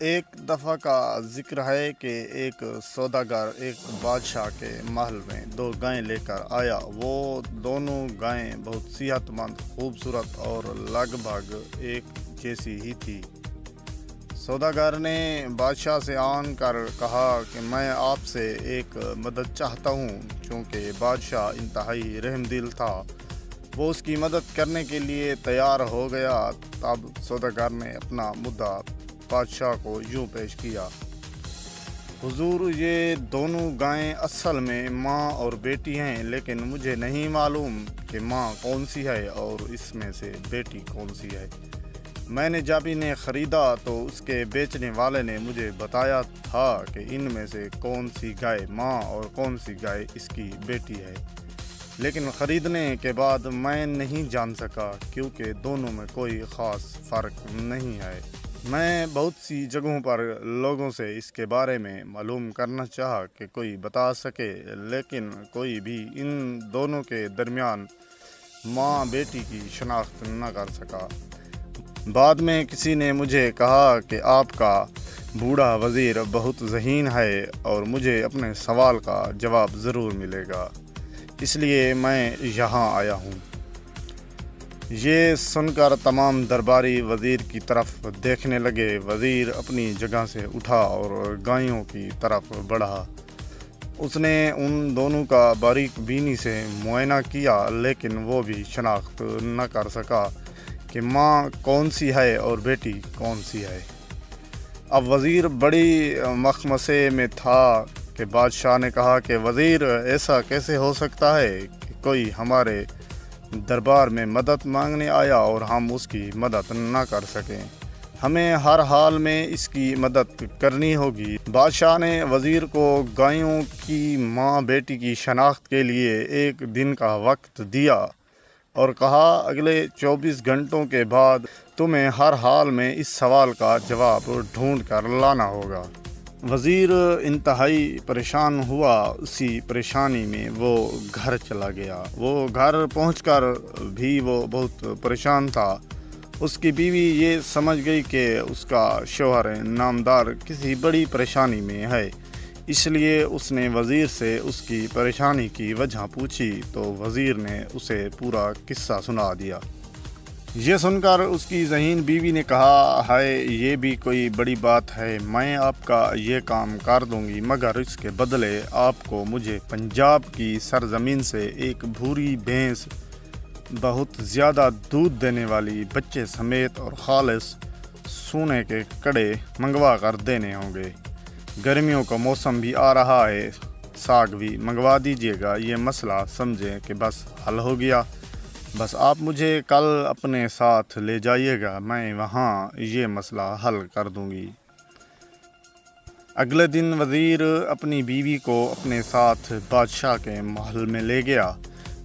ایک دفعہ کا ذکر ہے کہ ایک سوداگر ایک بادشاہ کے محل میں 2 گائیں لے کر آیا۔ وہ دونوں گائیں بہت صحت مند، خوبصورت اور لگ بھگ ایک جیسی ہی تھی۔ سوداگر نے بادشاہ سے آن کر کہا کہ میں آپ سے ایک مدد چاہتا ہوں۔ چونکہ بادشاہ انتہائی رحم دل تھا، وہ اس کی مدد کرنے کے لیے تیار ہو گیا۔ تب سوداگر نے اپنا مدعا بادشاہ کو یوں پیش کیا: حضور، یہ دونوں گائیں اصل میں ماں اور بیٹی ہیں، لیکن مجھے نہیں معلوم کہ ماں کون سی ہے اور اس میں سے بیٹی کون سی ہے۔ میں نے جب انہیں خریدا تو اس کے بیچنے والے نے مجھے بتایا تھا کہ ان میں سے کون سی گائے ماں اور کون سی گائے اس کی بیٹی ہے، لیکن خریدنے کے بعد میں نہیں جان سکا کیونکہ دونوں میں کوئی خاص فرق نہیں ہے۔ میں بہت سی جگہوں پر لوگوں سے اس کے بارے میں معلوم کرنا چاہا کہ کوئی بتا سکے، لیکن کوئی بھی ان دونوں کے درمیان ماں بیٹی کی شناخت نہ کر سکا۔ بعد میں کسی نے مجھے کہا کہ آپ کا بوڑھا وزیر بہت ذہین ہے اور مجھے اپنے سوال کا جواب ضرور ملے گا، اس لیے میں یہاں آیا ہوں۔ یہ سن کر تمام درباری وزیر کی طرف دیکھنے لگے۔ وزیر اپنی جگہ سے اٹھا اور گائیوں کی طرف بڑھا۔ اس نے ان دونوں کا باریک بینی سے معائنہ کیا، لیکن وہ بھی شناخت نہ کر سکا کہ ماں کون سی ہے اور بیٹی کون سی ہے۔ اب وزیر بڑی مخمصے میں تھا کہ بادشاہ نے کہا کہ وزیر، ایسا کیسے ہو سکتا ہے کہ کوئی ہمارے دربار میں مدد مانگنے آیا اور ہم اس کی مدد نہ کر سکیں؟ ہمیں ہر حال میں اس کی مدد کرنی ہوگی۔ بادشاہ نے وزیر کو گائیوں کی ماں بیٹی کی شناخت کے لیے 1 دن کا وقت دیا اور کہا اگلے 24 گھنٹوں کے بعد تمہیں ہر حال میں اس سوال کا جواب ڈھونڈ کر لانا ہوگا۔ وزیر انتہائی پریشان ہوا۔ اسی پریشانی میں وہ گھر چلا گیا۔ وہ گھر پہنچ کر بھی وہ بہت پریشان تھا۔ اس کی بیوی یہ سمجھ گئی کہ اس کا شوہر نامدار کسی بڑی پریشانی میں ہے، اس لیے اس نے وزیر سے اس کی پریشانی کی وجہ پوچھی تو وزیر نے اسے پورا قصہ سنا دیا۔ یہ سن کر اس کی ذہین بیوی نے کہا، ہائے، یہ بھی کوئی بڑی بات ہے، میں آپ کا یہ کام کر دوں گی، مگر اس کے بدلے آپ کو مجھے پنجاب کی سرزمین سے ایک بھوری بھینس، بہت زیادہ دودھ دینے والی، بچے سمیت اور خالص سونے کے کڑے منگوا کر دینے ہوں گے۔ گرمیوں کا موسم بھی آ رہا ہے، ساگ بھی منگوا دیجیے گا۔ یہ مسئلہ سمجھیں کہ بس حل ہو گیا۔ بس آپ مجھے کل اپنے ساتھ لے جائیے گا، میں وہاں یہ مسئلہ حل کر دوں گی۔ اگلے دن وزیر اپنی بیوی کو اپنے ساتھ بادشاہ کے محل میں لے گیا،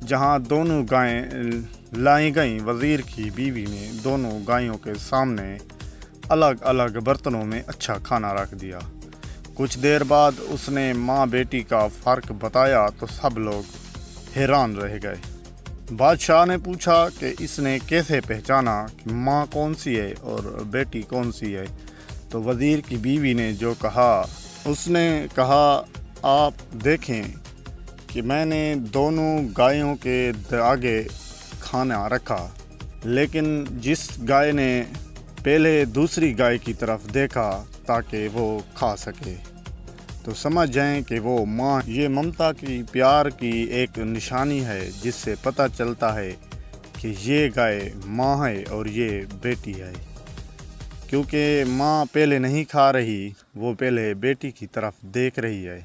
جہاں دونوں گائیں لائی گئیں۔ وزیر کی بیوی نے دونوں گائیوں کے سامنے الگ الگ برتنوں میں اچھا کھانا رکھ دیا۔ کچھ دیر بعد اس نے ماں بیٹی کا فرق بتایا تو سب لوگ حیران رہ گئے۔ بادشاہ نے پوچھا کہ اس نے کیسے پہچانا کہ ماں کون سی ہے اور بیٹی کون سی ہے؟ تو وزیر کی بیوی نے جو کہا، اس نے کہا، آپ دیکھیں کہ میں نے دونوں گائیوں کے آگے کھانا رکھا، لیکن جس گائے نے پہلے دوسری گائے کی طرف دیکھا تاکہ وہ کھا سکے، تو سمجھ جائیں کہ وہ ماں۔ یہ ممتا کی، پیار کی ایک نشانی ہے جس سے پتہ چلتا ہے کہ یہ گائے ماں ہے اور یہ بیٹی ہے۔ کیونکہ ماں پہلے نہیں کھا رہی، وہ پہلے بیٹی کی طرف دیکھ رہی ہے۔